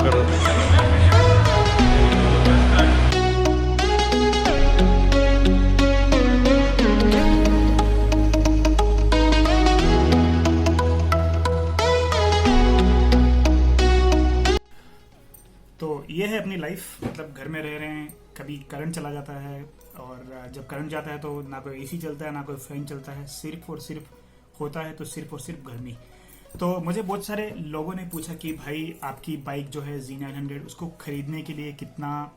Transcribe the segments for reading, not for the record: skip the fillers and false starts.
करो। तो ये है अपनी लाइफ। मतलब घर में रह रहे हैं, कभी करंट चला जाता है, और जब करंट जाता है तो ना कोई एसी चलता है ना कोई फैन चलता है, सिर्फ और सिर्फ होता है तो सिर्फ और सिर्फ गर्मी। तो मुझे बहुत सारे लोगों ने पूछा कि भाई आपकी बाइक जो है Z900 उसको खरीदने के लिए कितना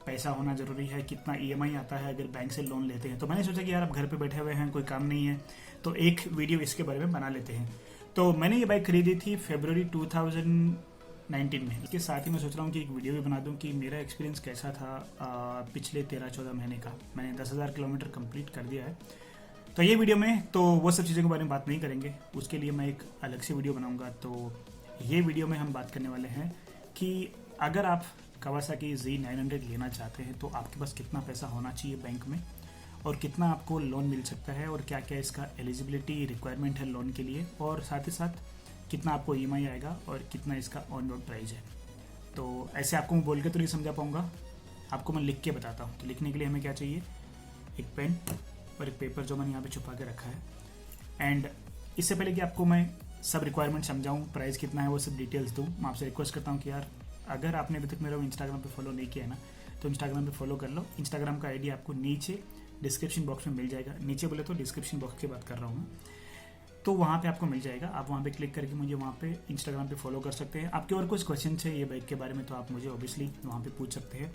पैसा होना जरूरी है, कितना EMI आता है अगर बैंक से लोन लेते हैं। तो मैंने सोचा कि यार आप घर पे बैठे हुए हैं, कोई काम नहीं है, तो एक वीडियो इसके बारे में बना लेते हैं। तो मैंने ये बाइक खरीदी थी फरवरी 2019 में। इसके साथ ही मैं सोच रहा हूँ कि एक वीडियो भी बना दूँ कि मेरा एक्सपीरियंस कैसा था पिछले 13-14 महीने का। मैंने 10,000 किलोमीटर कंप्लीट कर दिया है। तो ये वीडियो में तो वो सब चीज़ों के बारे में बात नहीं करेंगे, उसके लिए मैं एक अलग से वीडियो बनाऊंगा। तो ये वीडियो में हम बात करने वाले हैं कि अगर आप कावासाकी Z900 लेना चाहते हैं तो आपके पास कितना पैसा होना चाहिए बैंक में, और कितना आपको लोन मिल सकता है, और क्या क्या इसका एलिजिबिलिटी रिक्वायरमेंट है लोन के लिए, और साथ ही साथ कितना आपको EMI आएगा और कितना इसका ऑन रोड प्राइस है। तो ऐसे आपको मैं बोल के तो नहीं समझा पाऊंगा, आपको मैं लिख के बताता हूँ। तो लिखने के लिए हमें क्या चाहिए, एक पेन और एक पेपर जो मैंने यहाँ पे छुपा के रखा है। एंड इससे पहले कि आपको मैं सब रिक्वायरमेंट समझाऊँ, प्राइस कितना है, वो सब डिटेल्स दूँ, मैं आपसे रिक्वेस्ट करता हूँ कि यार अगर आपने अभी तक मेरा इंस्टाग्राम पे फॉलो नहीं किया है ना, तो इंस्टाग्राम पे फॉलो कर लो। इंस्टाग्राम का ID आपको नीचे डिस्क्रिप्शन बॉक्स में मिल जाएगा। नीचे बोले तो डिस्क्रिप्शन बॉक्स की बात कर रहा हूँ मैं, तो वहाँ पे आपको मिल जाएगा। आप वहाँ पे क्लिक करके मुझे वहाँ पे इंस्टाग्राम पे फॉलो कर सकते हैं। आपके और कुछ क्वेश्चन है ये बाइक के बारे में तो आप मुझे ऑब्वियसली वहाँ पे पूछ सकते हैं।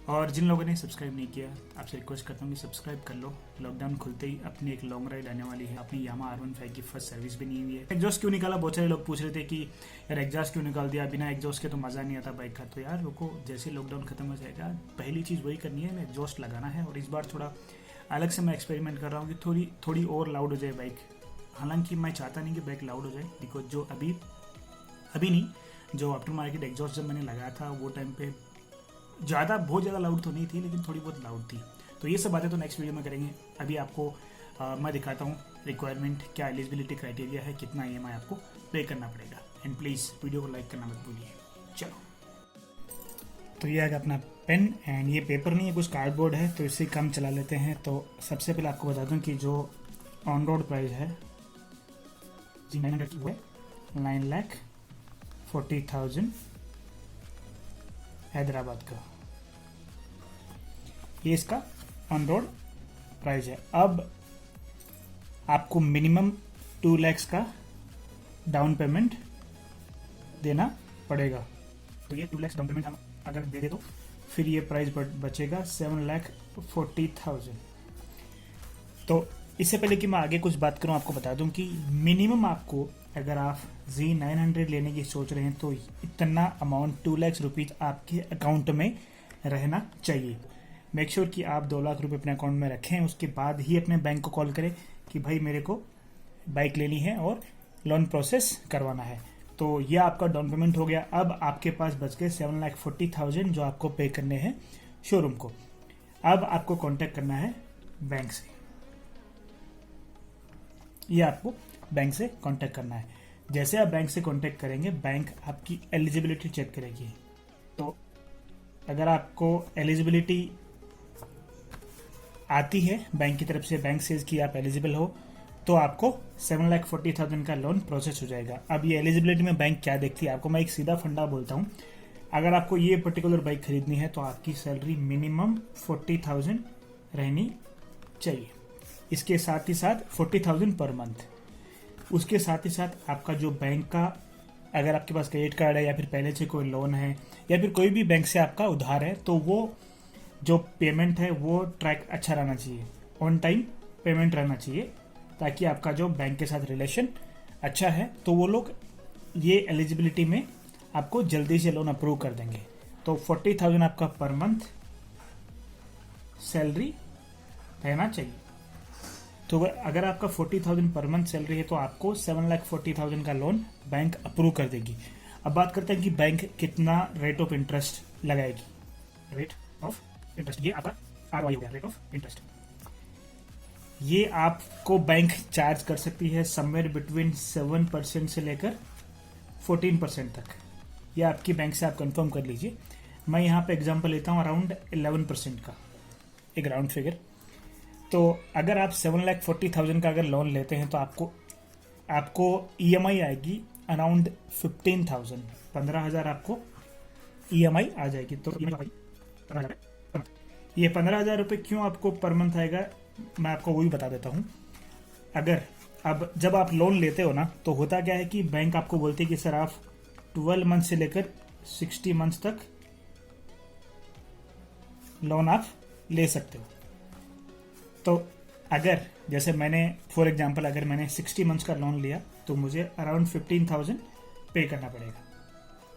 और जिन लोगों ने सब्सक्राइब नहीं किया, आपसे रिक्वेस्ट करता हूँ कि सब्सक्राइब कर लो। लॉकडाउन खुलते ही अपनी एक लॉन्ग राइड आने वाली है। अपनी यामा R15 की फर्स्ट सर्विस भी नहीं हुई है। एग्जॉस्ट क्यों निकाला, बहुत सारे लोग पूछ रहे थे कि यार एग्जॉस्ट क्यों निकाल दिया, बिना एग्जॉस्ट के तो मज़ा नहीं आता बाइक का। तो यार रुको, जैसे लॉकडाउन खत्म हो जाएगा पहली चीज़ वही करनी है, एग्जॉस्ट लगाना है। और इस बार थोड़ा अलग से मैं एक्सपेरिमेंट कर रहा हूँ कि थोड़ी और लाउड हो जाए बाइक। हालांकि मैं चाहता नहीं कि बाइक लाउड हो जाए, बिकॉज जो अभी नहीं, जो आफ्टर मार्केट एग्जॉस्ट जब मैंने लगाया था वो टाइम पे बहुत ज़्यादा लाउड तो नहीं थी, लेकिन थोड़ी बहुत लाउड थी। तो ये सब बातें तो नेक्स्ट वीडियो में करेंगे। अभी आपको मैं दिखाता हूँ रिक्वायरमेंट, क्या एलिजिबिलिटी क्राइटेरिया है, कितना EMI आपको पे करना पड़ेगा। एंड प्लीज़ वीडियो को लाइक करना मत भूलिए। चलो, तो ये आएगा अपना पेन, एंड ये पेपर नहीं है, कुछ कार्डबोर्ड है, तो इससे काम चला लेते हैं। तो सबसे पहले आपको बता दूँ कि जो ऑन रोड प्राइस है Z900 की वो है 9,40,000 हैदराबाद का। ये इसका ऑन रोड प्राइस है। अब आपको मिनिमम 2 लाख का डाउन पेमेंट देना पड़ेगा। तो ये 2 लाख डाउन पेमेंट हम अगर दे दे तो फिर ये प्राइस बचेगा 7,40,000। तो इससे पहले कि मैं आगे कुछ बात करूं, आपको बता दूं कि मिनिमम आपको, अगर आप Z900 लेने की सोच रहे हैं तो इतना अमाउंट 2 लाख रुपीज़ आपके अकाउंट में रहना चाहिए। मेक श्योर कि आप 2 लाख रुपए अपने अकाउंट में रखें, उसके बाद ही अपने बैंक को कॉल करें कि भाई मेरे को बाइक लेनी है और लोन प्रोसेस करवाना है। तो यह आपका डाउन पेमेंट हो गया। अब आपके पास बच गए 7,40,000 जो आपको पे करने हैं शोरूम को। अब आपको कॉन्टेक्ट करना है बैंक से, ये आपको बैंक से कांटेक्ट करना है। जैसे आप बैंक से कांटेक्ट करेंगे, बैंक आपकी एलिजिबिलिटी चेक करेगी। तो अगर आपको एलिजिबिलिटी आती है बैंक की तरफ से, बैंक से कि आप एलिजिबल हो, तो आपको 7,40,000 का लोन प्रोसेस हो जाएगा। अब ये एलिजिबिलिटी में बैंक क्या देखती है, आपको मैं एक सीधा फंडा बोलता हूँ। अगर आपको ये पर्टिकुलर बाइक खरीदनी है तो आपकी सैलरी मिनिमम 40,000 रहनी चाहिए। इसके साथ ही साथ 40,000 पर मंथ। उसके साथ ही साथ आपका जो बैंक का, अगर आपके पास क्रेडिट कार्ड है या फिर पहले से कोई लोन है या फिर कोई भी बैंक से आपका उधार है, तो वो जो पेमेंट है वो ट्रैक अच्छा रहना चाहिए, ऑन टाइम पेमेंट रहना चाहिए, ताकि आपका जो बैंक के साथ रिलेशन अच्छा है तो वो लोग ये एलिजिबिलिटी में आपको जल्दी से लोन अप्रूव कर देंगे। तो 40,000 आपका पर मंथ सैलरी रहना चाहिए। तो अगर आपका 40,000 पर मंथ सैलरी है तो आपको 7,40,000 का लोन बैंक अप्रूव कर देगी। अब बात करते हैं कि बैंक कितना रेट ऑफ इंटरेस्ट लगाएगी। रेट ऑफ इंटरेस्ट, ये आपका ROI हो गया, रेट ऑफ इंटरेस्ट। ये आपको बैंक चार्ज कर सकती है समवेयर बिटवीन 7% से लेकर 14% तक। ये आपकी बैंक से आप कंफर्म कर लीजिए। मैं यहाँ पे एग्जांपल लेता हूँ अराउंड 11% का, एक राउंड फिगर। तो अगर आप 7,40,000 का अगर लोन लेते हैं तो आपको EMI आएगी अराउंड 15,000, 15,000 आपको EMI आ जाएगी। तो ये 15,000 रुपये क्यों आपको पर मंथ आएगा, मैं आपको वही बता देता हूँ। अगर अब जब आप लोन लेते हो ना, तो होता क्या है कि बैंक आपको बोलती है कि सर आप 12 मंथ से लेकर 60 मंथ तक लोन आप ले सकते हो। तो अगर जैसे मैंने फॉर एग्जांपल अगर मैंने 60 मंथ्स का लोन लिया तो मुझे अराउंड 15,000 पे करना पड़ेगा,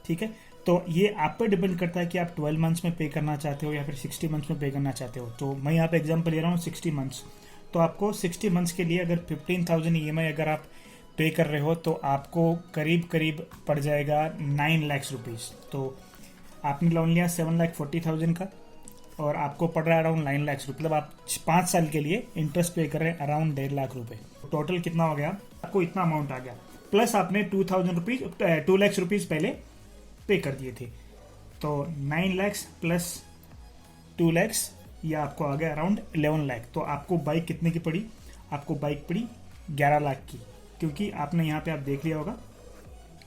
ठीक है। तो ये आप पे डिपेंड करता है कि आप 12 मंथ्स में पे करना चाहते हो या फिर 60 मंथ्स में पे करना चाहते हो। तो मैं यहाँ पे एग्जांपल ले रहा हूँ 60 मंथ्स। तो आपको 60 मंथ्स के लिए अगर 15,000 EMI अगर आप पे कर रहे हो तो आपको करीब करीब पड़ जाएगा 9 लाख रुपीज़। तो आपने लोन लिया 7,40,000 का और आपको पड़ रहा है अराउंड 9 लाख रुपये, मतलब आप 5 साल के लिए इंटरेस्ट पे कर रहे हैं अराउंड 1.5 लाख रुपए। टोटल कितना हो गया, आपको इतना अमाउंट आ गया, प्लस आपने 2 लाख रुपीज़ पहले पे कर दिए थे। तो 9 लाख प्लस 2 लाख, ये आपको आ गया अराउंड 11 लाख। तो आपको बाइक कितने की पड़ी, आपको बाइक पड़ी 11 लाख की, क्योंकि आपने यहाँ पे आप देख लिया होगा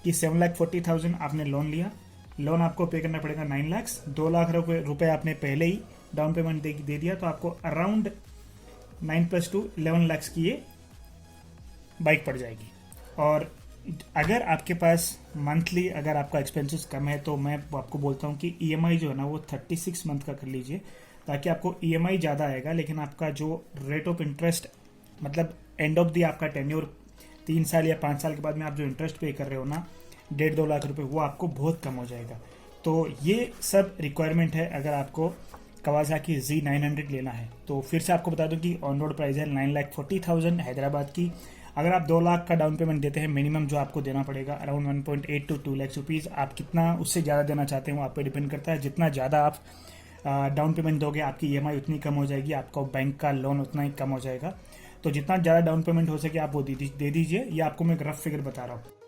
कि 7,40,000 आपने लोन लिया, लोन आपको पे करना पड़ेगा 9 लाख, 2 लाख रुपए आपने पहले ही डाउन पेमेंट दे दिया। तो आपको अराउंड 9 + 2 11 लाख की ये बाइक पड़ जाएगी। और अगर आपके पास मंथली अगर आपका एक्सपेंसेस कम है तो मैं आपको बोलता हूँ कि EMI जो है ना वो 36 मंथ का कर लीजिए, ताकि आपको EMI ज़्यादा आएगा, लेकिन आपका जो रेट ऑफ इंटरेस्ट मतलब एंड ऑफ द आपका टेन्योर 3 साल या 5 साल के बाद में आप जो इंटरेस्ट पे कर रहे हो ना 1.5-2 लाख रुपए, वो आपको बहुत कम हो जाएगा। तो ये सब रिक्वायरमेंट है अगर आपको कवासाकी Z900 लेना है। तो फिर से आपको बता दूं कि ऑन रोड प्राइस है 9,40,000 हैदराबाद की। अगर आप 2 लाख का डाउन पेमेंट देते हैं, मिनिमम जो आपको देना पड़ेगा अराउंड 1.8 to 2 लाख रुपीज़। आप कितना उससे ज़्यादा देना चाहते हैं वो आप पे डिपेंड करता है। जितना ज़्यादा आप डाउन पेमेंट दोगे आपकी EMI उतनी कम हो जाएगी, आपका बैंक का लोन उतना ही कम हो जाएगा। तो जितना ज़्यादा डाउन पेमेंट हो सके आप वो दे दीजिए। ये आपको मैं एक रफ फिगर बता रहा हूँ।